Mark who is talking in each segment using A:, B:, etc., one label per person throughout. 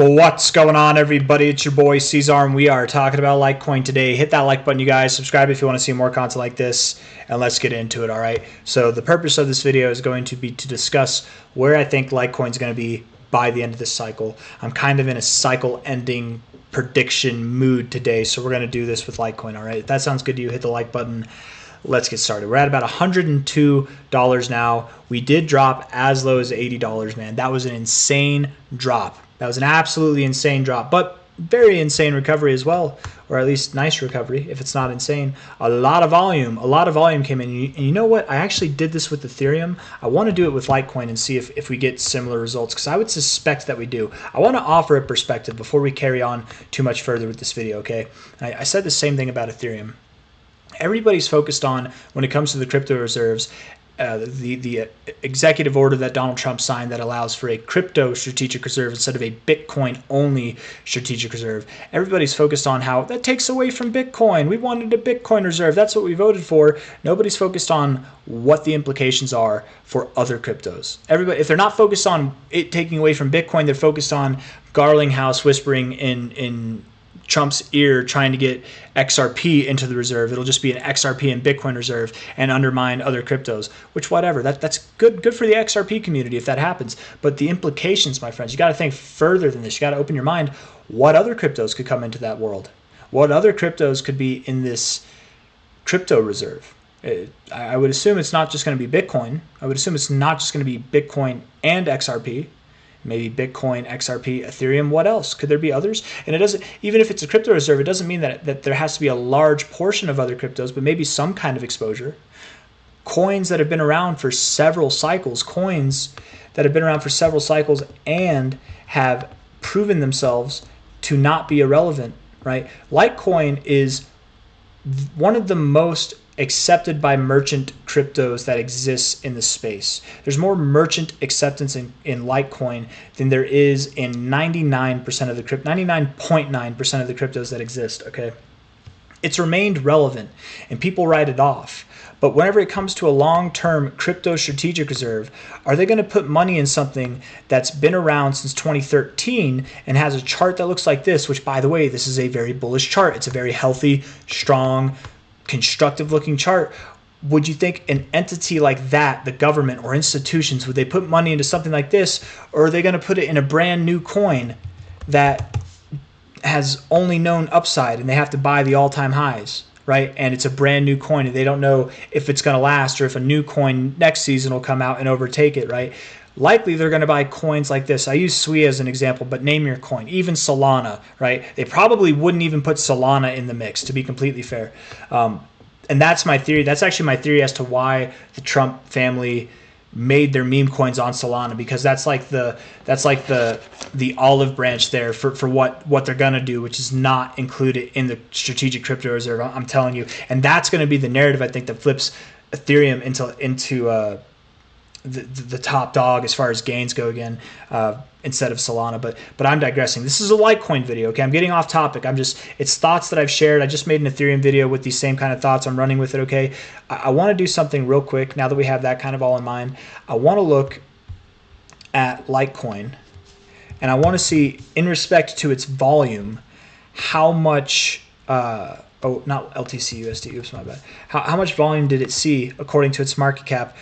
A: What's going on, everybody? It's your boy C-Zar, and we are talking about Litecoin today. Hit that like button, you guys. Subscribe if you want to see more content like this, and let's get into it, all right? So the purpose of this video is going to be to discuss where I think Litecoin is going to be by the end of this cycle. I'm kind of in a cycle-ending prediction mood today, so we're going to do this with Litecoin, all right? If that sounds good to you, hit the like button. Let's get started. We're at about $102 now. We did drop as low as $80, man. That was an insane drop. That was an absolutely insane drop, but very insane recovery as well, or at least nice recovery if it's not insane. A lot of volume came in. And you know what? I actually did this with Ethereum. I want to do it with Litecoin and see if we get similar results, because I would suspect that we do. I want to offer a perspective before we carry on too much further with this video, okay? I said the same thing about Ethereum. Everybody's focused on, when it comes to the crypto reserves, the executive order that Donald Trump signed that allows for a crypto strategic reserve instead of a Bitcoin only strategic reserve. Everybody's focused on how that takes away from Bitcoin. We wanted a Bitcoin reserve. That's what we voted for. Nobody's focused on what the implications are for other cryptos. Everybody, if they're not focused on it taking away from Bitcoin, they're focused on Garlinghouse whispering in Trump's ear trying to get XRP into the reserve. It'll just be an XRP and Bitcoin reserve and undermine other cryptos, which whatever. That's good for the XRP community if that happens. But the implications, my friends, you got to think further than this. You got to open your mind. What other cryptos could come into that world? What other cryptos could be in this crypto reserve? I would assume it's not just going to be Bitcoin. I would assume it's not just going to be Bitcoin and XRP. Maybe Bitcoin, XRP, Ethereum. What else? Could there be others? And it doesn't, even if it's a crypto reserve, it doesn't mean that there has to be a large portion of other cryptos, but maybe some kind of exposure. Coins that have been around for several cycles, and have proven themselves to not be irrelevant, right? Litecoin is one of the most accepted by merchant cryptos that exists in the space. There's more merchant acceptance in Litecoin than there is in 99% of the 99.9% of the cryptos that exist, okay? It's remained relevant and people write it off. But whenever it comes to a long-term crypto strategic reserve, are they going to put money in something that's been around since 2013 and has a chart that looks like this, which, by the way, this is a very bullish chart. It's a very healthy, strong, constructive looking chart. Would you think an entity like that, the government or institutions, would they put money into something like this, or are they going to put it in a brand new coin that has only known upside and they have to buy the all-time highs, right? And it's a brand new coin and they don't know if it's going to last or if a new coin next season will come out and overtake it, right? Likely they're going to buy coins like this. I use SWI as an example, but name your coin. Even Solana, right? They probably wouldn't even put Solana in the mix, to be completely fair. And that's my theory. That's actually my theory as to why the Trump family made their meme coins on Solana, because that's like the olive branch there for what they're going to do, which is not included in the strategic crypto reserve. I'm telling you. And that's going to be the narrative, I think, that flips Ethereum into the top dog as far as gains go again, instead of Solana. But I'm digressing. This is a Litecoin video, okay? I'm getting off topic. It's thoughts that I've shared. I just made an Ethereum video with these same kind of thoughts. I'm running with it, okay? I want to do something real quick now that we have that kind of all in mind. I want to look at Litecoin, and I want to see, in respect to its volume, how much not LTC USD, oops, my bad. How much volume did it see according to its market cap?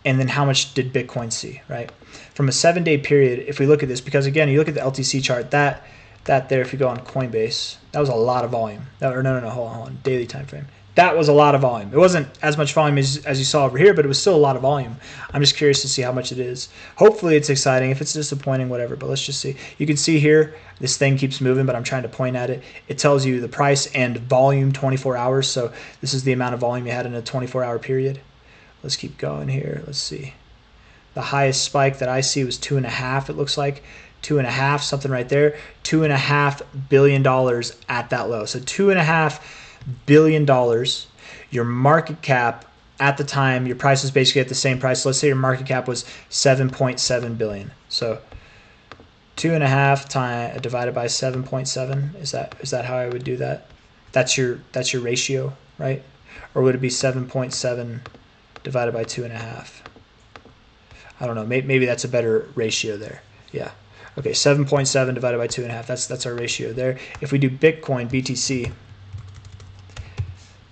A: And then how much did Bitcoin see, right? From a 7-day period, if we look at this, because again, you look at the LTC chart, that there, if you go on Coinbase, that was a lot of volume. No, hold on, daily time frame. That was a lot of volume. It wasn't as much volume as you saw over here, but it was still a lot of volume. I'm just curious to see how much it is. Hopefully it's exciting. If it's disappointing, whatever, but let's just see. You can see here, this thing keeps moving, but I'm trying to point at it. It tells you the price and volume 24 hours, so this is the amount of volume you had in a 24-hour period. Let's keep going here. Let's see. The highest spike that I see was 2.5. It looks like 2.5, something right there. $2.5 billion at that low. So $2.5 billion. Your market cap at the time, your price was basically at the same price. Let's say your market cap was 7.7 billion. So 2.5 divided by 7.7. Is that how I would do that? That's your ratio, right? Or would it be 7.7 divided by 2.5? I don't know. Maybe that's a better ratio there. Yeah. Okay, 7.7 divided by 2.5. That's our ratio there. If we do Bitcoin, BTC,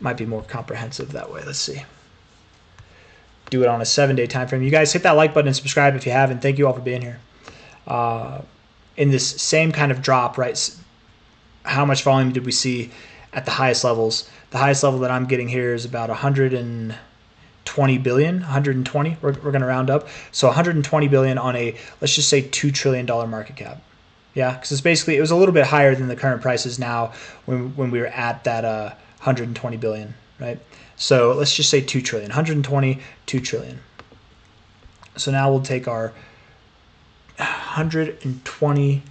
A: might be more comprehensive that way. Let's see. Do it on a 7-day time frame. You guys hit that like button and subscribe if you haven't. Thank you all for being here. In this same kind of drop, right? How much volume did we see at the highest levels? The highest level that I'm getting here is about 120 billion, 120. We're going to round up. So 120 billion on a, let's just say $2 trillion market cap. Yeah, because it's basically, it was a little bit higher than the current prices now when we were at that 120 billion, right? So let's just say 2 trillion, 120, 2 trillion. So now we'll take our 120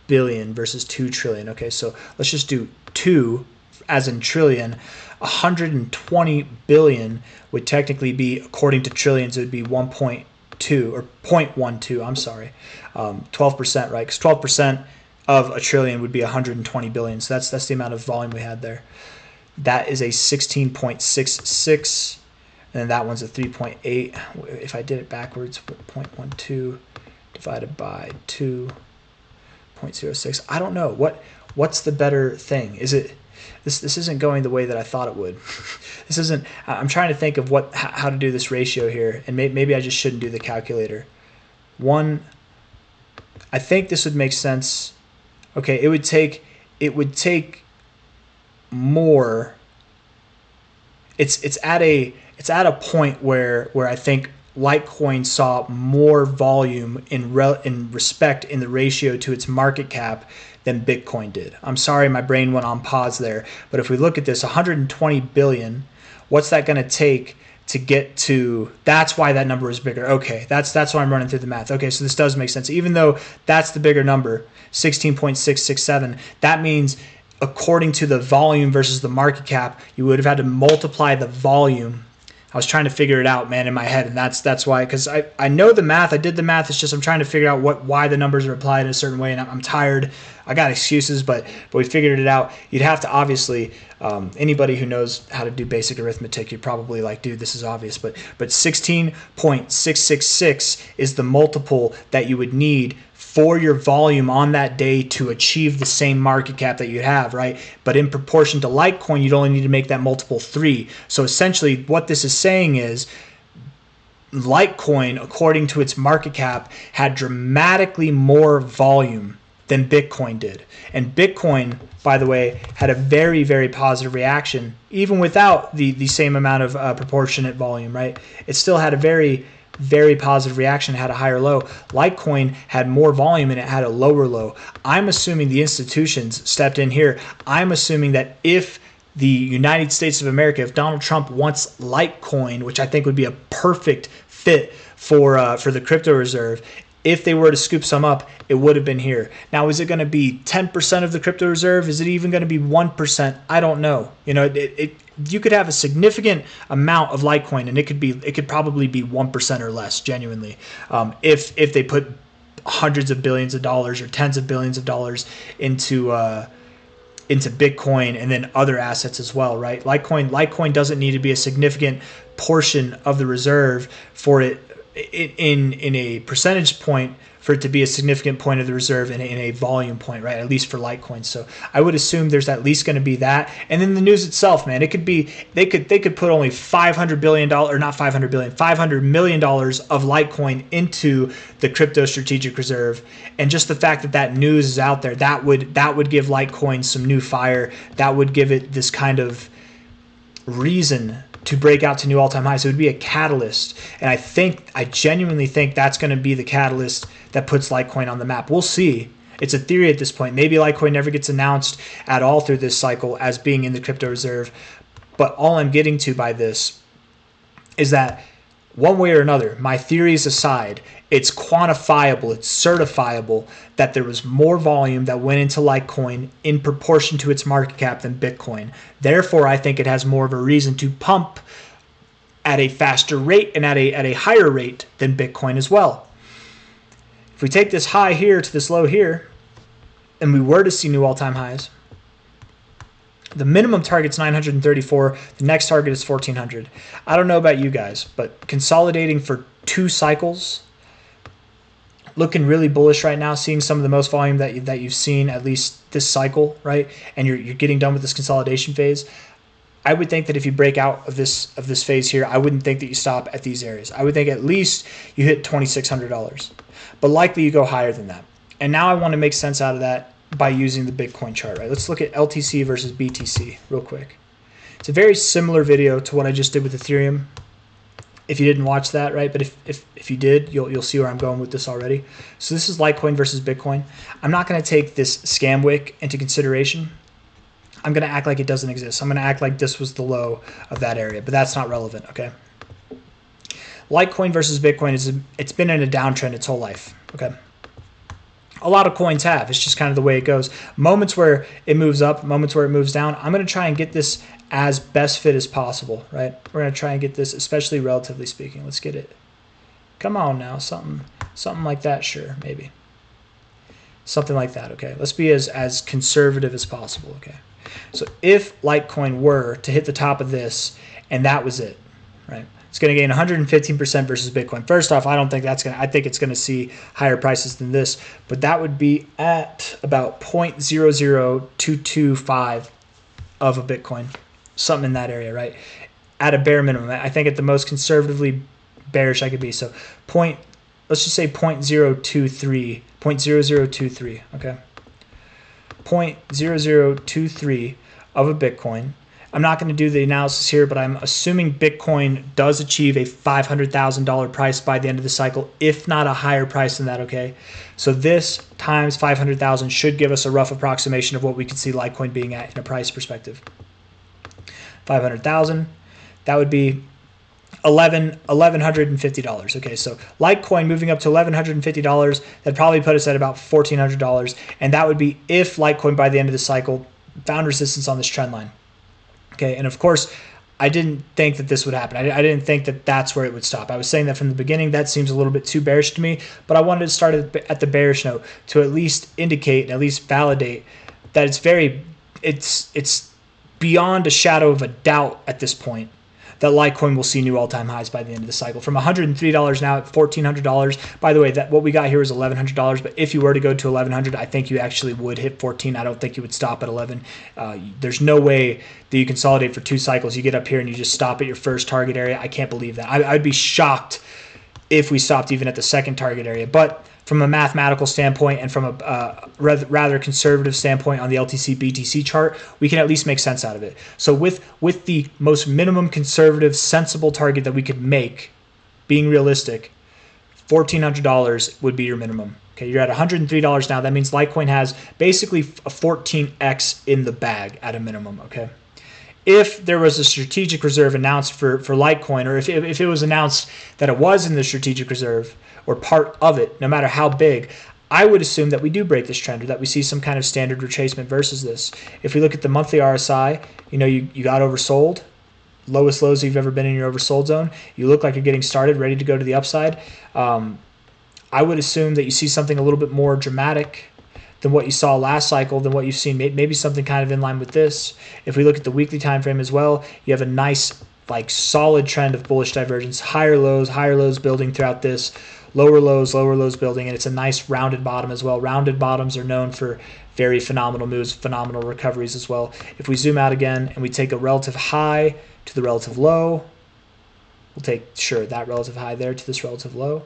A: billion versus 2 trillion. Okay, so let's just do 2 as in trillion. 120 billion would technically be, according to trillions, it would be 1.2 or 0.12. I'm sorry, 12%, right? Because 12% of a trillion would be 120 billion. So that's the amount of volume we had there. That is a 16.66, and then that one's a 3.8. If I did it backwards, 0.12 divided by 2.06. I don't know what's the better thing. Is it this isn't going the way that I thought it would. This isn't. I'm trying to think of how to do this ratio here, and maybe I just shouldn't do the calculator. I think this would make sense. Okay, it would take more. It's at a point where I think Litecoin saw more volume in respect in the ratio to its market cap than Bitcoin did. I'm sorry, my brain went on pause there, but if we look at this, 120 billion, what's that going to take to get to? That's why that number is bigger. Okay, that's why I'm running through the math. Okay, so this does make sense. Even though that's the bigger number, 16.667, that means according to the volume versus the market cap, you would have had to multiply the volume. I was trying to figure it out, man, in my head, and that's why, because I know the math. I did the math. It's just I'm trying to figure out why the numbers are applied in a certain way, and I'm tired. I got excuses, but we figured it out. You'd have to obviously, anybody who knows how to do basic arithmetic, you're probably like, dude, this is obvious. But 16.666 is the multiple that you would need for your volume on that day to achieve the same market cap that you have, right? But in proportion to Litecoin, you'd only need to make that multiple 3. So essentially what this is saying is Litecoin, according to its market cap, had dramatically more volume than Bitcoin did. And Bitcoin, by the way, had a very, very positive reaction, even without the same amount of proportionate volume, right? It still had a very, very positive reaction, had a higher low. Litecoin had more volume and it had a lower low. I'm assuming the institutions stepped in here. I'm assuming that if the United States of America, if Donald Trump wants Litecoin, which I think would be a perfect fit for the crypto reserve, if they were to scoop some up, it would have been here. Now, is it going to be 10% of the crypto reserve? Is it even going to be 1%? I don't know. You know, you could have a significant amount of Litecoin, and it could probably be 1% or less, genuinely, if they put hundreds of billions of dollars or tens of billions of dollars into Bitcoin and then other assets as well, right? Litecoin doesn't need to be a significant portion of the reserve for it in a percentage point for it to be a significant point of the reserve in a volume point, right? At least for Litecoin. So I would assume there's at least going to be that. And then the news itself, man, it could be they could put only $500 million of Litecoin into the crypto strategic reserve. And just the fact that news is out there, that would give Litecoin some new fire. That would give it this kind of reason to break out to new all-time highs. It would be a catalyst. And I genuinely think that's going to be the catalyst that puts Litecoin on the map. We'll see. It's a theory at this point. Maybe Litecoin never gets announced at all through this cycle as being in the crypto reserve. But all I'm getting to by this is that one way or another, my theories aside, it's quantifiable, it's certifiable that there was more volume that went into Litecoin in proportion to its market cap than Bitcoin. Therefore, I think it has more of a reason to pump at a faster rate and at a higher rate than Bitcoin as well. If we take this high here to this low here, and we were to see new all-time highs, the minimum target's 934. The next target is 1400. I don't know about you guys, but consolidating for 2 cycles looking really bullish right now, seeing some of the most volume that you've seen at least this cycle, right? And you're getting done with this consolidation phase. I would think that if you break out of this phase here, I wouldn't think that you stop at these areas. I would think at least you hit $2,600, but likely you go higher than that. And now I want to make sense out of that by using the Bitcoin chart, right? Let's look at LTC versus BTC real quick. It's a very similar video to what I just did with Ethereum. If you didn't watch that, right? But if you did, you'll see where I'm going with this already. So this is Litecoin versus Bitcoin. I'm not going to take this scam wick into consideration. I'm going to act like it doesn't exist. I'm going to act like this was the low of that area, but that's not relevant, okay? Litecoin versus Bitcoin, it's been in a downtrend its whole life, okay? A lot of coins have. It's just kind of the way it goes. Moments where it moves up, moments where it moves down. I'm going to try and get this as best fit as possible, right? We're going to try and get this, especially relatively speaking. Let's get it. Come on now, something like that, sure, maybe. Something like that, okay? Let's be as conservative as possible, okay? So if Litecoin were to hit the top of this and that was it, right? It's going to gain 115% versus Bitcoin. First off, I don't think that's going to, I think it's going to see higher prices than this, but that would be at about 0.00225 of a Bitcoin, something in that area, right? At a bare minimum. I think at the most conservatively bearish I could be. So let's just say 0.0023, okay? 0.0023 of a Bitcoin. I'm not going to do the analysis here, but I'm assuming Bitcoin does achieve a $500,000 price by the end of the cycle, if not a higher price than that, okay? So this times 500,000 should give us a rough approximation of what we could see Litecoin being at in a price perspective. 500,000, that would be $1,150. Okay, so Litecoin moving up to $1,150, that'd probably put us at about $1,400, and that would be if Litecoin by the end of the cycle found resistance on this trend line. Okay, and of course, I didn't think that this would happen. I didn't think that that's where it would stop. I was saying that from the beginning. That seems a little bit too bearish to me, but I wanted to start at the bearish note to at least indicate and at least validate that it's beyond a shadow of a doubt at this point that Litecoin will see new all-time highs by the end of the cycle. From $103 now at $1,400. By the way, that what we got here is $1,100, but if you were to go to $1,100, I think you actually would hit 14. I don't think you would stop at 11. There's no way that you consolidate for 2 cycles. You get up here and you just stop at your first target area. I can't believe that. I'd be shocked if we stopped even at the second target area. But from a mathematical standpoint and from a rather conservative standpoint on the LTC BTC chart, we can at least make sense out of it. So with the most minimum conservative, sensible target that we could make, being realistic, $1,400 would be your minimum. Okay, you're at $103 now. That means Litecoin has basically a 14x in the bag at a minimum. Okay. If there was a strategic reserve announced for Litecoin, or if it was announced that it was in the strategic reserve or part of it, no matter how big, I would assume that we do break this trend or that we see some kind of standard retracement versus this. If we look at the monthly RSI, you got oversold, lowest lows you've ever been in your oversold zone. You look like you're getting started, ready to go to the upside. I would assume that you see something a little bit more dramatic than what you saw last cycle, than what you've seen, maybe something kind of in line with this. If we look at the weekly time frame as well, you have a nice, solid trend of bullish divergence, higher lows building throughout this, lower lows building, and it's a nice rounded bottom as well. Rounded bottoms are known for very phenomenal moves, phenomenal recoveries as well. If we zoom out again and we take a relative high to the relative low, we'll take, sure, that relative high there to this relative low.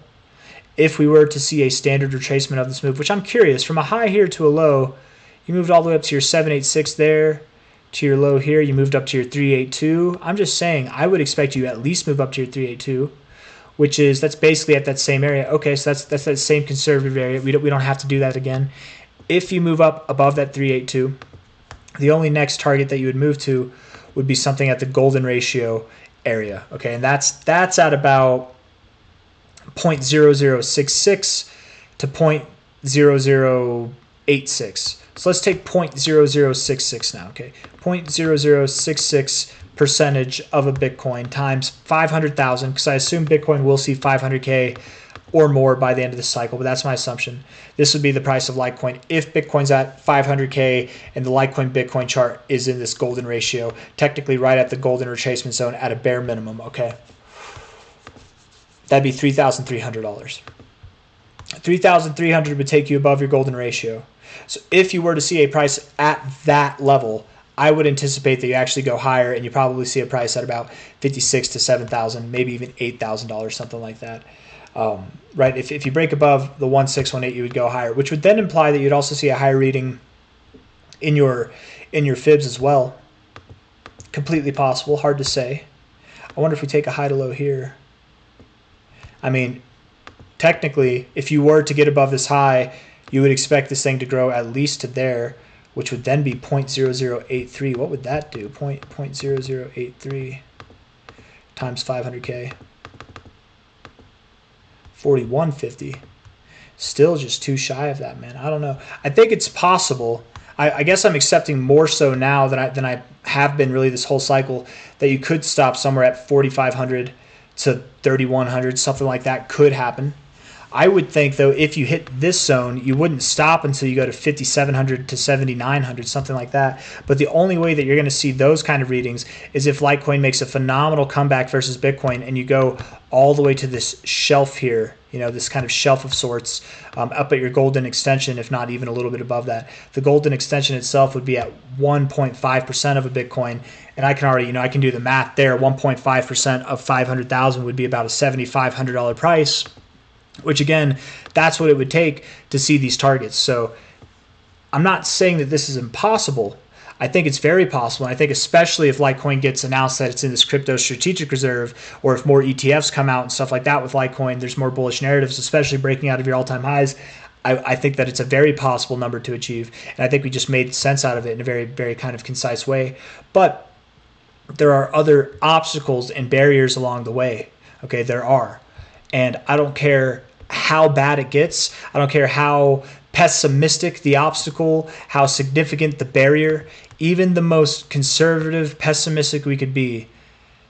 A: If we were to see a standard retracement of this move, which I'm curious, from a high here to a low, you moved all the way up to your 786 there, to your low here, you moved up to your 382. I'm just saying, I would expect you at least move up to your 382, that's basically at that same area. Okay, so that's that same conservative area. We don't have to do that again. If you move up above that 382, the only next target that you would move to would be something at the golden ratio area. Okay, and that's at about 0.0066 to 0.0086. So let's take 0.0066 now, okay? 0.0066 percentage of a Bitcoin times 500,000, because I assume Bitcoin will see 500K or more by the end of the cycle, but that's my assumption. This would be the price of Litecoin if Bitcoin's at 500K and the Litecoin Bitcoin chart is in this golden ratio, technically right at the golden retracement zone at a bare minimum, okay? That'd be $3,300. 3,300 would take you above your golden ratio. So if you were to see a price at that level, I would anticipate that you actually go higher, and you probably see a price at about 56 to 7,000, maybe even $8,000, something like that. Right? If you break above the 1618, you would go higher, which would then imply that you'd also see a higher reading in your fibs as well. Completely possible, hard to say. I wonder if we take a high to low here. I mean, technically, if you were to get above this high, you would expect this thing to grow at least to there, which would then be 0.0083. What would that do? 0.0083 times 500K. 4150. Still just too shy of that, man. I don't know. I think it's possible. I guess I'm accepting more so now than I have been really this whole cycle, that you could stop somewhere at 4,500 to 3,100, something like that could happen. I would think, though, if you hit this zone, you wouldn't stop until you go to 5,700 to 7,900, something like that. But the only way that you're going to see those kind of readings is if Litecoin makes a phenomenal comeback versus Bitcoin, and you go all the way to this shelf here, you know, this kind of shelf of sorts, up at your golden extension, if not even a little bit above that. The golden extension itself would be at 1.5% of a Bitcoin, and I can already, I can do the math there. 1.5% of 500,000 would be about a $7,500 price, which again, that's what it would take to see these targets. So I'm not saying that this is impossible. I think it's very possible. And I think especially if Litecoin gets announced that it's in this crypto strategic reserve, or if more ETFs come out and stuff like that with Litecoin, there's more bullish narratives, especially breaking out of your all-time highs. I think that it's a very possible number to achieve. And I think we just made sense out of it in a very, very kind of concise way. But there are other obstacles and barriers along the way. Okay, there are. And I don't care how bad it gets. I don't care how pessimistic the obstacle, how significant the barrier. Even the most conservative, pessimistic we could be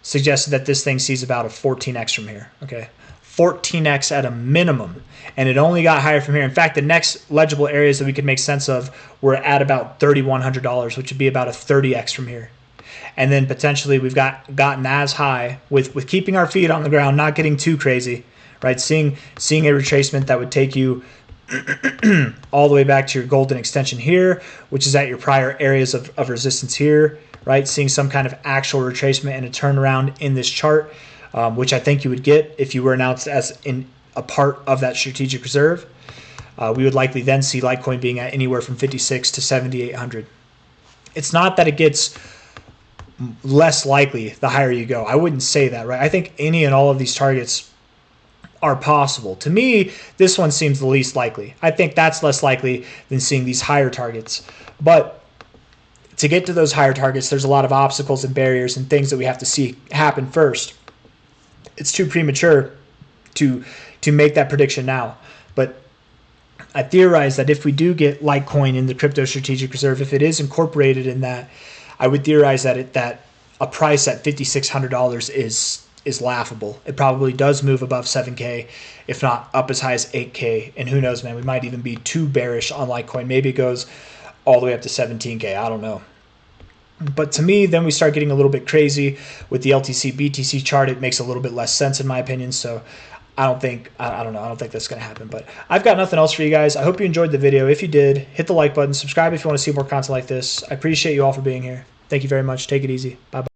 A: suggested that this thing sees about a 14x from here. Okay, 14x at a minimum. And it only got higher from here. In fact, the next legible areas that we could make sense of were at about $3,100, which would be about a 30x from here. And then potentially we've gotten as high with keeping our feet on the ground, not getting too crazy, right? Seeing a retracement that would take you all the way back to your golden extension here, which is at your prior areas of resistance here, right? Seeing some kind of actual retracement and a turnaround in this chart, which I think you would get if you were announced as in a part of that strategic reserve. We would likely then see Litecoin being at anywhere from 56 to 7,800. It's not that it gets less likely the higher you go. I wouldn't say that, right? I think any and all of these targets are possible. To me, this one seems the least likely. I think that's less likely than seeing these higher targets. But to get to those higher targets, there's a lot of obstacles and barriers and things that we have to see happen first. It's too premature to make that prediction now. But I theorize that if we do get Litecoin in the crypto strategic reserve, if it is incorporated in that, I would theorize that a price at $5,600 is laughable. It probably does move above 7K, if not up as high as 8K. And who knows, man, we might even be too bearish on Litecoin. Maybe it goes all the way up to 17K. I don't know. But to me, then we start getting a little bit crazy with the LTC BTC chart. It makes a little bit less sense in my opinion. So I don't think that's going to happen. But I've got nothing else for you guys. I hope you enjoyed the video. If you did, hit the like button, subscribe if you want to see more content like this. I appreciate you all for being here. Thank you very much. Take it easy. Bye-bye.